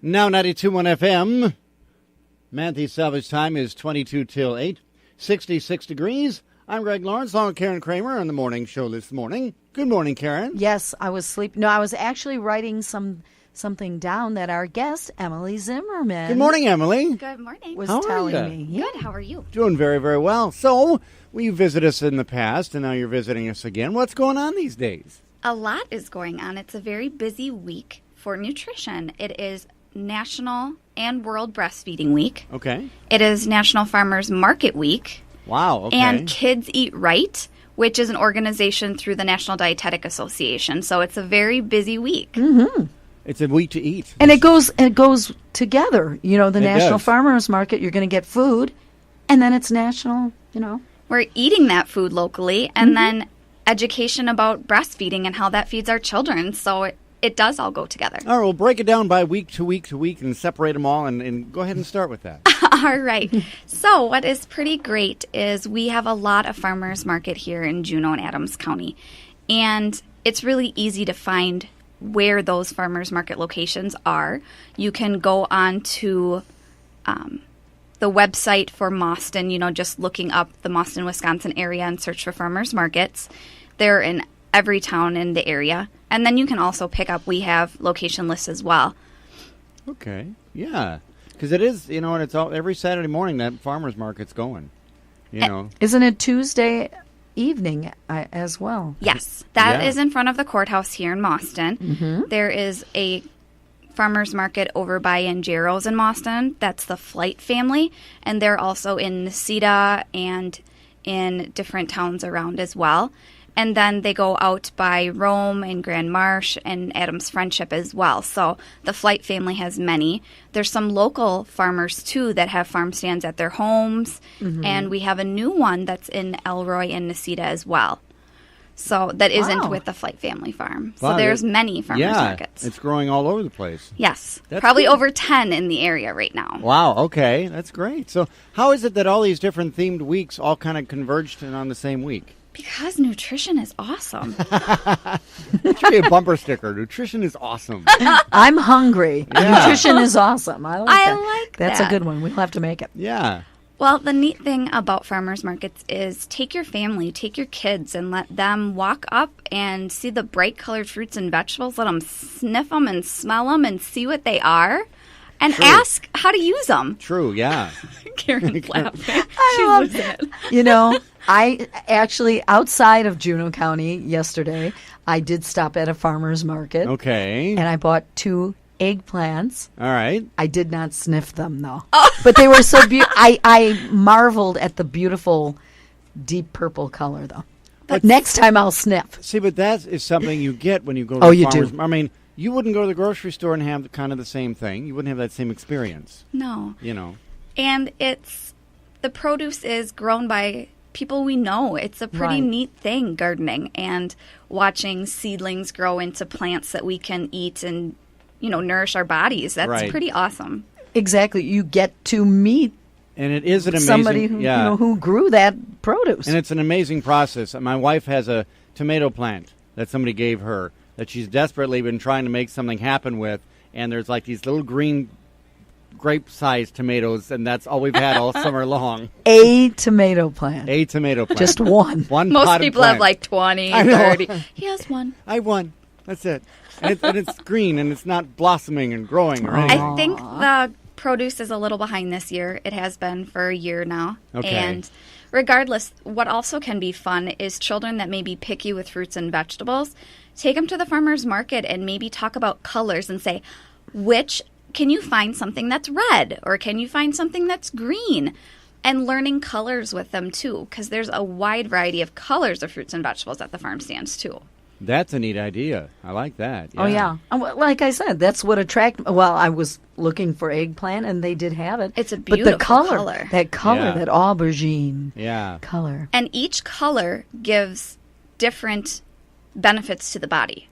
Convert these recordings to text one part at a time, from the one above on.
Now 92.1 FM. Manthe salvage time is 22 till 8. 66 degrees. I'm Greg Lawrence, along with Karen Kramer on the morning show this morning. Good morning, Karen. Yes, I was sleeping. No, I was actually writing something down that our guest, Emily Zimmerman. Good morning, Emily. Good morning. Was How are telling ya? me. Yeah. Good. How are you? Doing very, very well. So, you visited us in the past, and now you're visiting us again. What's going on these days? A lot is going on. It's a very busy week for nutrition. It is National and World Breastfeeding Week. Okay. It is National Farmers Market Week. Wow, okay. And Kids Eat Right, which is an organization through the National Dietetic Association. So it's a very busy week. Mm-hmm. It's a week to eat. And it goes together. You know, the It National does. Farmers Market, you're going to get food, and then it's national, you know. We're eating that food locally, and then education about breastfeeding and how that feeds our children. So it does all go together. All right, we'll break it down by week to week to week and separate them all, and go ahead and start with that. All right. So what is pretty great is we have a lot of farmers market here in Juneau and Adams County. And it's really easy to find where those farmers market locations are. You can go on to the website for Mauston, just looking up the Mauston, Wisconsin area and search for farmers markets. They're in every town in the area. And then you can also pick up, we have location lists as well. Okay, yeah. Because it is, and it's all every Saturday morning that farmer's market's going, Isn't it Tuesday evening as well? Yes, that Yeah. is in front of the courthouse here in Mauston. Mm-hmm. There is a farmers market over by Angero's in Mauston. That's the Flight family, and they're also in Necedah and in different towns around as well. And then they go out by Rome and Grand Marsh and Adams Friendship as well. So the Flight family has many. There's some local farmers, too, that have farm stands at their homes. Mm-hmm. And we have a new one that's in Elroy and Necedah as well. So that isn't Wow. with the Flight family farm. Wow, So there's many farmers markets. It's growing all over the place. Yes. That's Probably cool. over 10 in the area right now. Wow, okay, that's great. So how is it that all these different themed weeks all kind of converged and on the same week? Because nutrition is awesome. That should be a bumper sticker. Nutrition is awesome. I'm hungry. Yeah. Nutrition is awesome. I like that. like That's that. a good one. We'll have to make it. Yeah. Well, the neat thing about farmers markets is take your family, take your kids, and let them walk up and see the bright colored fruits and vegetables. Let them sniff them and smell them and see what they are. And True. ask how to use them. True, yeah. Karen's laughing. love She's losing it. I actually, outside of Juneau County yesterday, I did stop at a farmer's market. Okay. And I bought 2 eggplants. All right. I did not sniff them, though. But they were so beautiful. I marveled at the beautiful deep purple color, though. But next time I'll sniff. See, but that is something you get when you go to Oh, the you farmer's. do. I mean, you wouldn't go to the grocery store and have kind of the same thing. You wouldn't have that same experience, No. you. And the produce is grown by people we know. It's a pretty Right. neat thing, gardening, and watching seedlings grow into plants that we can eat and, nourish our bodies. That's Right. pretty awesome. Exactly. You get to meet And it is an amazing... somebody who, yeah. who grew that produce. And it's an amazing process. My wife has a tomato plant that somebody gave her that she's desperately been trying to make something happen with, and there's like these little green grape-sized tomatoes, and that's all we've had all summer long. A tomato plant. A tomato plant. Just one. One Most potted people plant. have like 20, I know. 30. He has one. I won. That's it. And it's green, and it's not blossoming and growing or anything. I think the produce is a little behind this year. It has been for a year now. Okay. And regardless, what also can be fun is children that may be picky with fruits and vegetables. Take them to the farmer's market and maybe talk about colors and say, can you find something that's red? Or can you find something that's green? And learning colors with them, too, because there's a wide variety of colors of fruits and vegetables at the farm stands, too. That's a neat idea. I like that. Oh, yeah. Like I said, that's what attracted me. Well, I was looking for eggplant, and they did have it. It's a But beautiful the color, color. that color, Yeah. that aubergine Yeah. color. And each color gives different benefits to the body.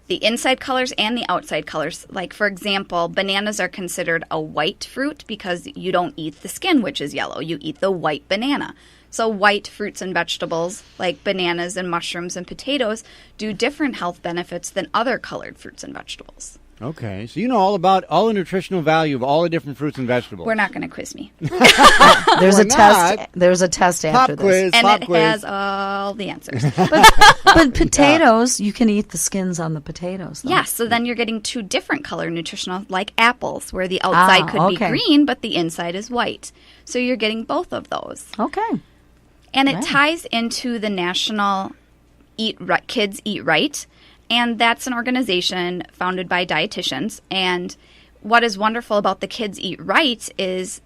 The inside colors and the outside colors. Like, for example, bananas are considered a white fruit because you don't eat the skin, which is yellow. You eat the white banana. So white fruits and vegetables, like bananas and mushrooms and potatoes, do different health benefits than other colored fruits and vegetables. Okay, so you know all about all the nutritional value of all the different fruits and vegetables. We're not going to quiz me. There's We're a test. not. There's a test after Pop quiz, this. And pop it quiz. has all the answers. But potatoes, you can eat the skins on the potatoes. Though. Yes, so then you're getting two different color nutritional, like apples, where the outside could okay. be green, but the inside is white. So you're getting both of those. Okay. And it Right. ties into the National Kids Eat Right, and that's an organization founded by dietitians. And what is wonderful about the Kids Eat Right is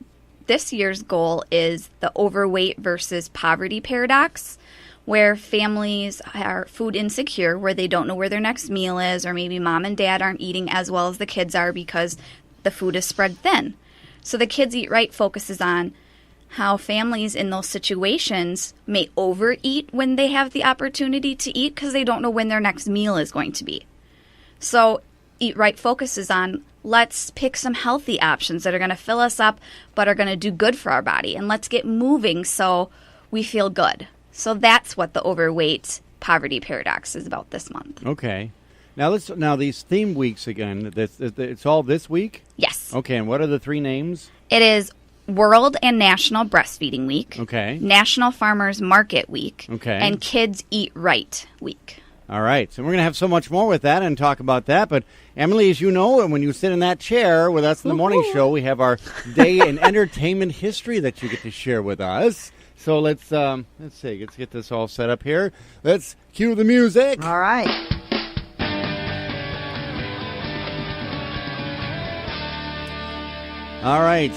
this year's goal is the overweight versus poverty paradox, where families are food insecure, where they don't know where their next meal is, or maybe mom and dad aren't eating as well as the kids are because the food is spread thin. So the Kids Eat Right focuses on how families in those situations may overeat when they have the opportunity to eat because they don't know when their next meal is going to be. So Eat Right focuses on let's pick some healthy options that are going to fill us up but are going to do good for our body, and let's get moving so we feel good. So that's what the overweight poverty paradox is about this month. Okay. Now these theme weeks again. It's all this week. Yes. Okay, and what are the three names? It is World and National Breastfeeding Week. Okay. National Farmers Market Week. Okay. And Kids Eat Right Week. All right, so we're going to have so much more with that and talk about that. But Emily, as you know, when you sit in that chair with us in the morning show, we have our day in entertainment history that you get to share with us. So let's see, let's get this all set up here. Let's cue the music. All right. All right.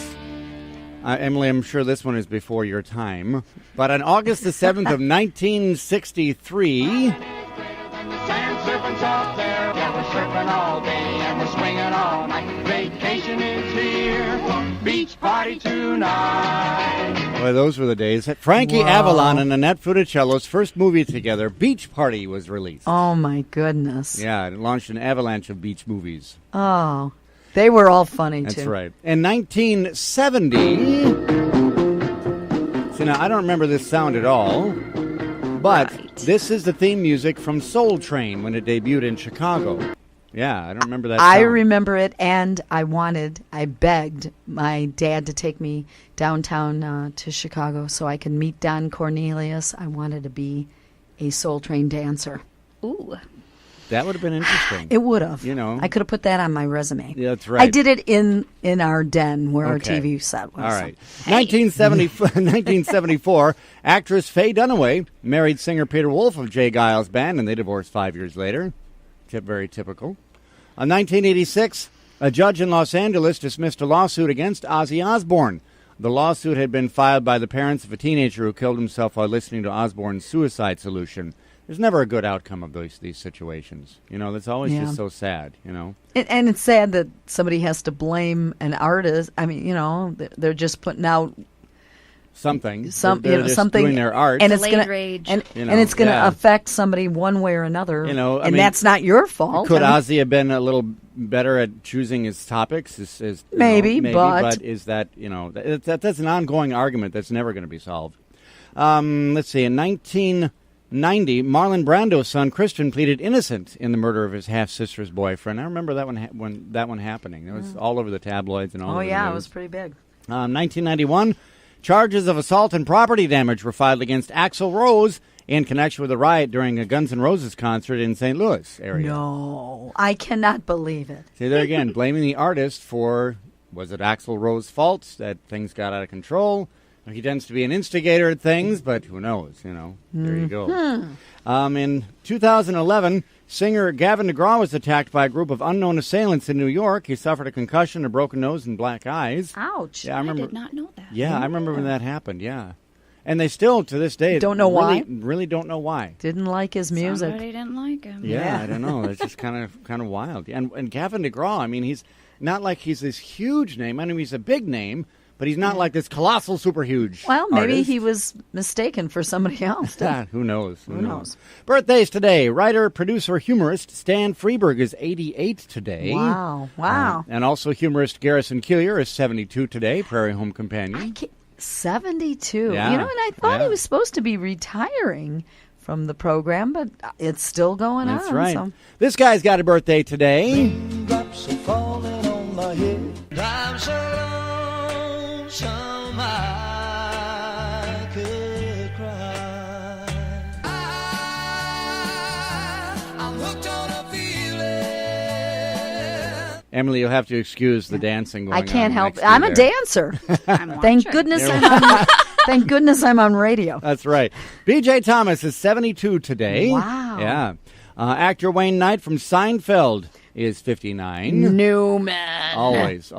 Emily, I'm sure this one is before your time. But on August the 7th of 1963... Sand serpents out there, yeah, we're surfing all day and we're swinging all night. Vacation is here, beach party tonight. Well, those were the days. Frankie Wow. Avalon and Annette Funicello's first movie together, Beach Party, was released. Oh, my goodness. Yeah, it launched an avalanche of beach movies. Oh, they were all funny, That's too. right. In 1970... See, now, I don't remember this sound at all, but Right. this is the theme music from Soul Train when it debuted in Chicago. Yeah, I don't remember that I sound. remember it, and I begged my dad to take me downtown to Chicago so I could meet Don Cornelius. I wanted to be a Soul Train dancer. Ooh. That would have been interesting. It would have. You know. I could have put that on my resume. Yeah, that's right. I did it in our den where Okay. our TV set was. All right. 1974, actress Faye Dunaway married singer Peter Wolf of Jay Giles Band, and they divorced 5 years later. Very typical. 1986, a judge in Los Angeles dismissed a lawsuit against Ozzy Osbourne. The lawsuit had been filed by the parents of a teenager who killed himself while listening to Osbourne's Suicide Solution. There's never a good outcome of these situations. You know, that's always Yeah. just so sad, you know. And it's sad that somebody has to blame an artist. I mean, you know, they're just putting out Something. They're just something doing their art. and it's Delayed gonna rage. and You know, it's gonna yeah. affect somebody one way or another. You know, I and mean, that's not your fault. Could I mean, Ozzy have been a little better at choosing his topics? Is you Maybe, know, but- is that, you know, that's an ongoing argument that's never going to be solved. Let's see. In 1990, Marlon Brando's son Christian pleaded innocent in the murder of his half sister's boyfriend. I remember that one when that one happening. It was all over the tabloids and all. oh over yeah, the it news. was pretty big. 1991, charges of assault and property damage were filed against Axl Rose in connection with a riot during a Guns N' Roses concert in St. Louis area. No, I cannot believe it. See, there again, blaming the artist for, was it Axl Rose's fault that things got out of control? He tends to be an instigator at things, but who knows, you know. There you go. In 2011, singer Gavin DeGraw was attacked by a group of unknown assailants in New York. He suffered a concussion, a broken nose, and black eyes. Ouch. Yeah, I I remember. did not know that. Yeah, I remember when that happened, yeah. And they still, to this day, Don't know why? Really don't know why. Didn't like his music. Somebody didn't like him. Yeah, Yeah. I don't know. It's just kind of wild. And Gavin DeGraw, I mean, he's not like he's this huge name. I mean, he's a big name, but he's not like this colossal, super huge. Well, maybe artist. he was mistaken for somebody else. Who knows? Who knows? Birthdays today. Writer, producer, humorist Stan Freberg is 88 today. Wow. Wow. And also humorist Garrison Killier is 72 today, Prairie Home Companion. 72. Yeah, You know, and I thought yeah. he was supposed to be retiring from the program, but it's still going That's on. right. So. This guy's got a birthday today. Raindrops drops are falling on my head. I'm so lonesome I could cry. I'm hooked on a feeling. Emily, you'll have to excuse the dancing going I on can't help next it. to you I'm a there. dancer. I'm Thank watching. goodness thank goodness I'm on radio. That's right. B.J. Thomas is 72 today. Wow. Yeah. Actor Wayne Knight from Seinfeld is 59. Newman. Always.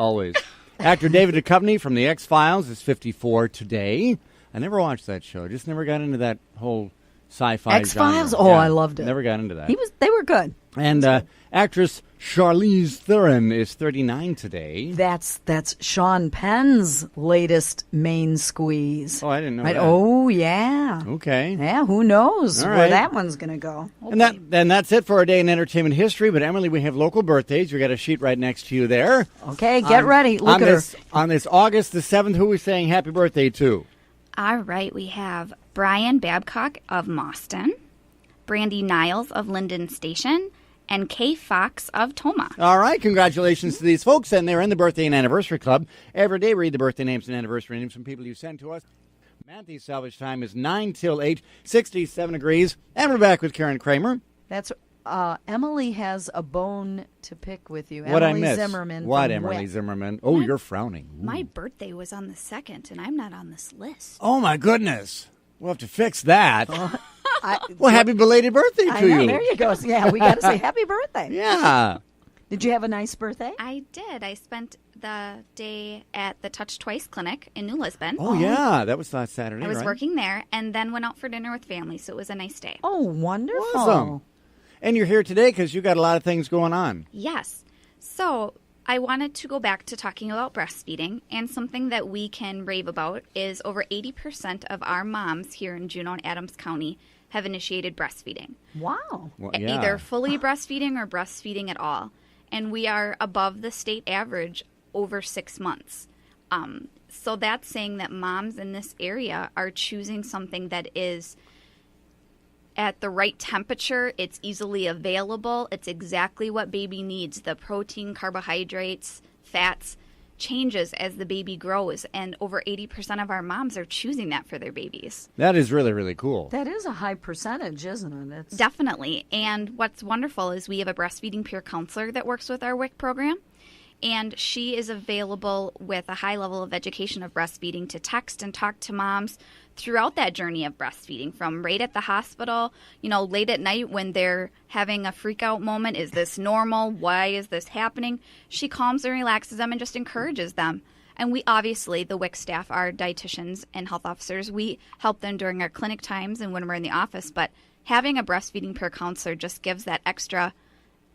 Actor David Duchovny from The X-Files is 54 today. I never watched that show. Just never got into that whole sci-fi X-Files? genre. Oh, I loved it. Never got into that. They were good. And actress Charlize Theron is 39 today. That's Sean Penn's latest main squeeze. Oh, I didn't know Right? that. Oh, yeah. Okay. Yeah, who knows All where right. that one's going to go. And that's it for our day in entertainment history. But Emily, we have local birthdays. We got a sheet right next to you there. Okay, get ready. Look on at this, her. On this August the 7th, who are we saying happy birthday to? All right, we have Brian Babcock of Mauston, Brandy Niles of Linden Station, and Kay Fox of Toma. All right, congratulations to these folks, and they're in the Birthday and Anniversary Club. Every day, read the birthday names and anniversary names from people you send to us. Manthe's salvage time is 9 till 8, 67 degrees, and we're back with Karen Kramer. That's Emily has a bone to pick with you. What Emily I missed? Zimmerman. What, from Emily WIC. Zimmerman? Oh, you're frowning. Ooh. My birthday was on the 2nd, and I'm not on this list. Oh, my goodness. We'll have to fix that. I- Well, happy belated birthday I to know, you. there you go. So, yeah, we got to say happy birthday. Yeah. Did you have a nice birthday? I did. I spent the day at the Touch Twice Clinic in New Lisbon. Oh, yeah. That was last Saturday, I was right? working there, and then went out for dinner with family, so it was a nice day. Oh, wonderful. Awesome. And you're here today because you got a lot of things going on. Yes. So I wanted to go back to talking about breastfeeding, and something that we can rave about is over 80% of our moms here in Juneau and Adams County have initiated breastfeeding. Wow. Well, yeah. Either fully breastfeeding or breastfeeding at all. And we are above the state average over 6 months. So that's saying that moms in this area are choosing something that is at the right temperature, it's easily available, it's exactly what baby needs. The protein, carbohydrates, fats changes as the baby grows, and over 80% of our moms are choosing that for their babies. That is really, really cool. That is a high percentage, isn't it? It's Definitely. And what's wonderful is we have a breastfeeding peer counselor that works with our WIC program. And she is available with a high level of education of breastfeeding to text and talk to moms throughout that journey of breastfeeding, from right at the hospital, late at night when they're having a freak out moment. Is this normal? Why is this happening? She calms and relaxes them and just encourages them. And we obviously, the WIC staff, our dietitians and health officers, we help them during our clinic times and when we're in the office. But having a breastfeeding peer counselor just gives that extra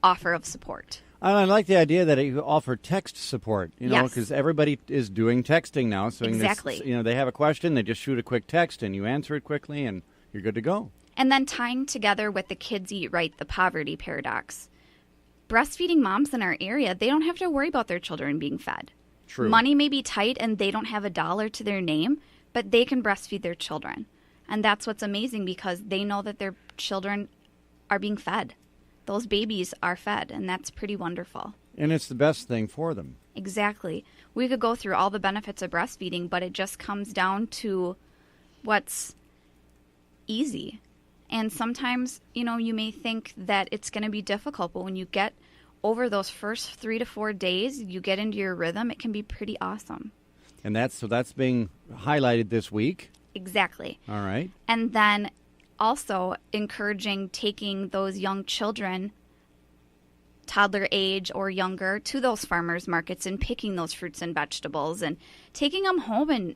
offer of support. I like the idea that you offer text support, Yes. because everybody is doing texting now. So Exactly. they have a question, they just shoot a quick text, and you answer it quickly, and you're good to go. And then tying together with the Kids Eat Right, the poverty paradox. Breastfeeding moms in our area, they don't have to worry about their children being fed. True. Money may be tight and they don't have $1 to their name, but they can breastfeed their children. And that's what's amazing, because they know that their children are being fed. Those babies are fed, and that's pretty wonderful. And it's the best thing for them. Exactly. We could go through all the benefits of breastfeeding, but it just comes down to what's easy. And sometimes, you may think that it's going to be difficult, but when you get over those first 3 to 4 days, you get into your rhythm, it can be pretty awesome. And that's being highlighted this week. Exactly. All right. And then also encouraging taking those young children, toddler age or younger, to those farmers markets and picking those fruits and vegetables and taking them home and,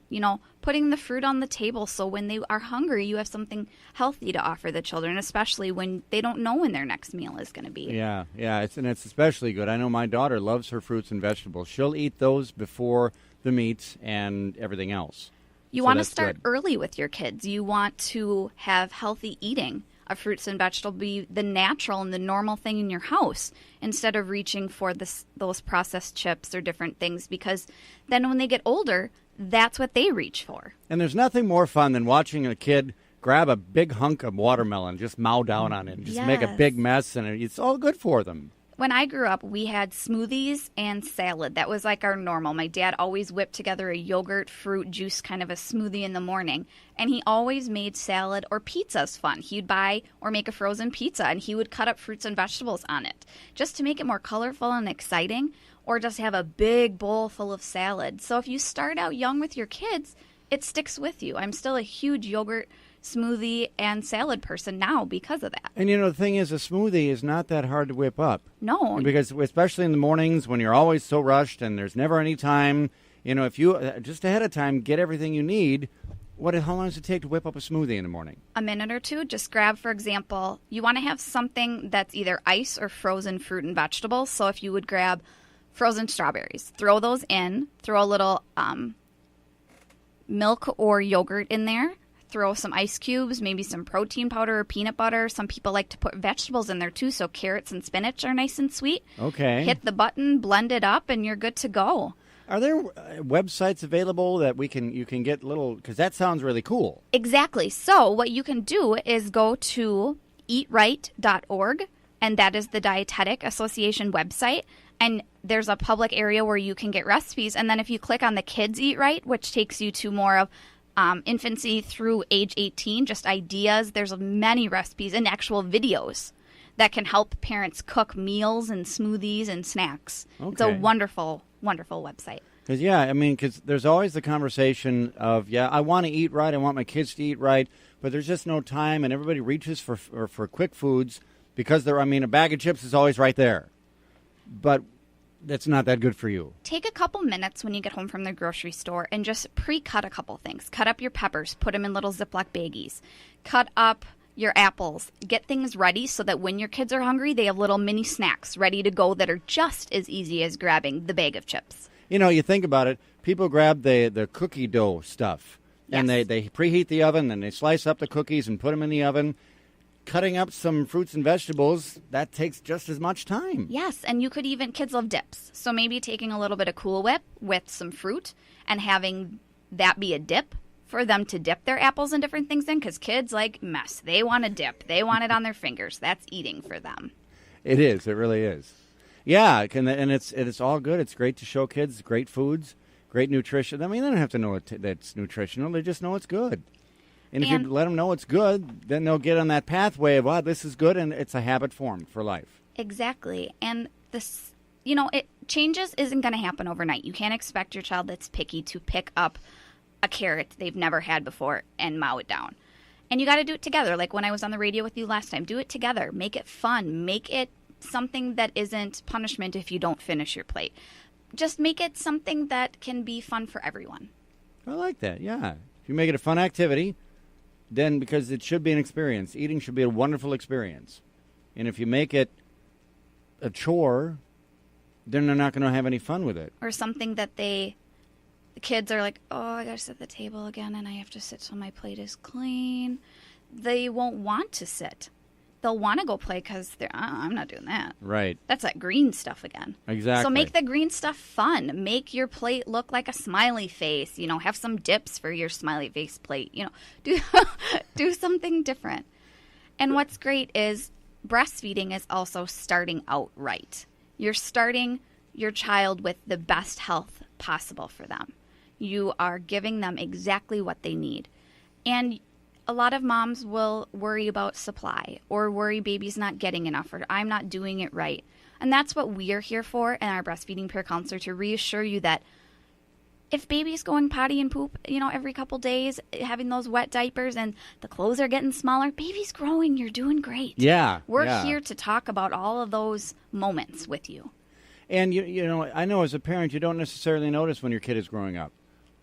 putting the fruit on the table, so when they are hungry, you have something healthy to offer the children, especially when they don't know when their next meal is going to be. Yeah. It's especially good. I know my daughter loves her fruits and vegetables. She'll eat those before the meats and everything else. You So want to that's start good. early with your kids. You want to have healthy eating of fruits and vegetables be the natural and the normal thing in your house, instead of reaching for those processed chips or different things, because then when they get older, that's what they reach for. And there's nothing more fun than watching a kid grab a big hunk of watermelon, just mow down on it, and just make a Yes. big mess, and it's all good for them. When I grew up, we had smoothies and salad. That was like our normal. My dad always whipped together a yogurt, fruit, juice kind of a smoothie in the morning. And he always made salad or pizzas fun. He'd buy or make a frozen pizza, and he would cut up fruits and vegetables on it just to make it more colorful and exciting, or just have a big bowl full of salad. So if you start out young with your kids, it sticks with you. I'm still a huge yogurt, smoothie, and salad person now because of that. And the thing is, a smoothie is not that hard to whip up. No. Because especially in the mornings when you're always so rushed and there's never any time, if you just ahead of time get everything you need, how long does it take to whip up a smoothie in the morning? A minute or two. Just grab, for example, you want to have something that's either ice or frozen fruit and vegetables. So if you would grab frozen strawberries, throw those in, throw a little milk or yogurt in there, throw some ice cubes, maybe some protein powder or peanut butter. Some people like to put vegetables in there too, so carrots and spinach are nice and sweet. Okay. Hit the button, blend it up, and you're good to go. Are there websites available that you can get because that sounds really cool. Exactly. So what you can do is go to eatright.org, and that is the Dietetic Association website. And there's a public area where you can get recipes. And then if you click on the Kids Eat Right, which takes you to more of infancy through age 18, just ideas. There's many recipes and actual videos that can help parents cook meals and smoothies and snacks. Okay. It's a wonderful, wonderful website. Because there's always the conversation of, I want to eat right, I want my kids to eat right, but there's just no time, and everybody reaches for quick foods because a bag of chips is always right there. But that's not that good for you. Take a couple minutes when you get home from the grocery store and just pre-cut a couple things. Cut up your peppers, put them in little Ziploc baggies. Cut up your apples. Get things ready so that when your kids are hungry, they have little mini snacks ready to go that are just as easy as grabbing the bag of chips. You think about it, people grab the cookie dough stuff, and Yes. they preheat the oven, and they slice up the cookies and put them in the oven. Cutting up some fruits and vegetables, that takes just as much time. Yes, and kids love dips. So maybe taking a little bit of Cool Whip with some fruit and having that be a dip for them to dip their apples and different things in, because kids like mess. They want a dip. They want it on their fingers. That's eating for them. It is. It really is. Yeah, and it's all good. It's great to show kids great foods, great nutrition. They don't have to know that's nutritional. They just know it's good. And if you let them know it's good, then they'll get on that pathway of, this is good, and it's a habit formed for life. Exactly. And this, changes isn't going to happen overnight. You can't expect your child that's picky to pick up a carrot they've never had before and mow it down. And you got to do it together. Like when I was on the radio with you last time, do it together. Make it fun. Make it something that isn't punishment if you don't finish your plate. Just make it something that can be fun for everyone. I like that, yeah. If you make it a fun activity, then because it should be an experience. Eating should be a wonderful experience. And if you make it a chore, then they're not going to have any fun with it. Or something that the kids are like, I got to sit at the table again and I have to sit so my plate is clean. They won't want to sit. They'll want to go play because they're, I'm not doing that. Right. That's that green stuff again. Exactly. So make the green stuff fun. Make your plate look like a smiley face. Have some dips for your smiley face plate. Do something different. And what's great is breastfeeding is also starting out right. You're starting your child with the best health possible for them. You are giving them exactly what they need. And a lot of moms will worry about supply or worry baby's not getting enough or I'm not doing it right. And that's what we are here for and our breastfeeding peer counselor, to reassure you that if baby's going potty and poop, every couple days, having those wet diapers and the clothes are getting smaller, baby's growing, you're doing great. Yeah. We're here to talk about all of those moments with you. And, I know as a parent, you don't necessarily notice when your kid is growing up.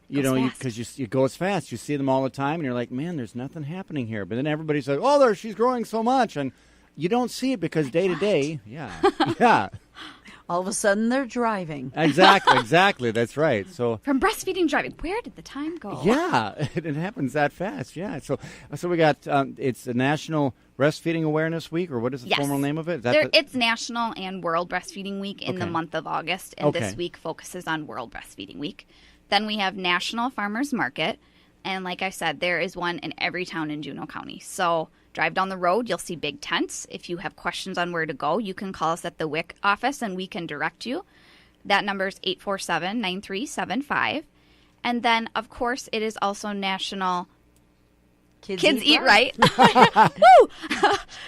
Because it goes fast. You see them all the time, and you're like, man, there's nothing happening here. But then everybody's like, she's growing so much. And you don't see it because day to day, yeah. All of a sudden, they're driving. Exactly. That's right. So from breastfeeding driving, where did the time go? Yeah, it happens that fast. Yeah. So we got it's the National Breastfeeding Awareness Week, or what is the formal name of it? It's National and World Breastfeeding Week in the month of August, and this week focuses on World Breastfeeding Week. Then we have National Farmers Market. And like I said, there is one in every town in Juneau County. So drive down the road, you'll see big tents. If you have questions on where to go, you can call us at the WIC office and we can direct you. That number is 847-9375. And then, of course, it is also National Kids Eat Right. Woo!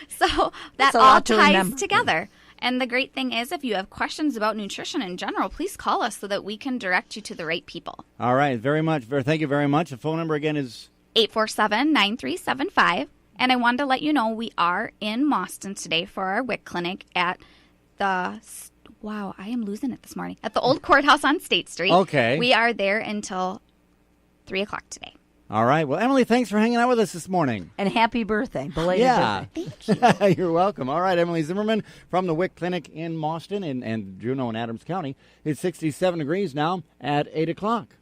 So that all ties together. And the great thing is, if you have questions about nutrition in general, please call us so that we can direct you to the right people. All right. Thank you very much. The phone number again is 847-9375. And I wanted to let you know we are in Mauston today for our WIC clinic at the... Wow, I am losing it this morning. At the old courthouse on State Street. Okay. We are there until 3 o'clock today. All right. Well, Emily, thanks for hanging out with us this morning. And happy birthday. Belated birthday. Thank you. You're welcome. All right, Emily Zimmerman from the WIC Clinic in Mauston and Juneau and Adams County. It's 67 degrees now at 8 o'clock.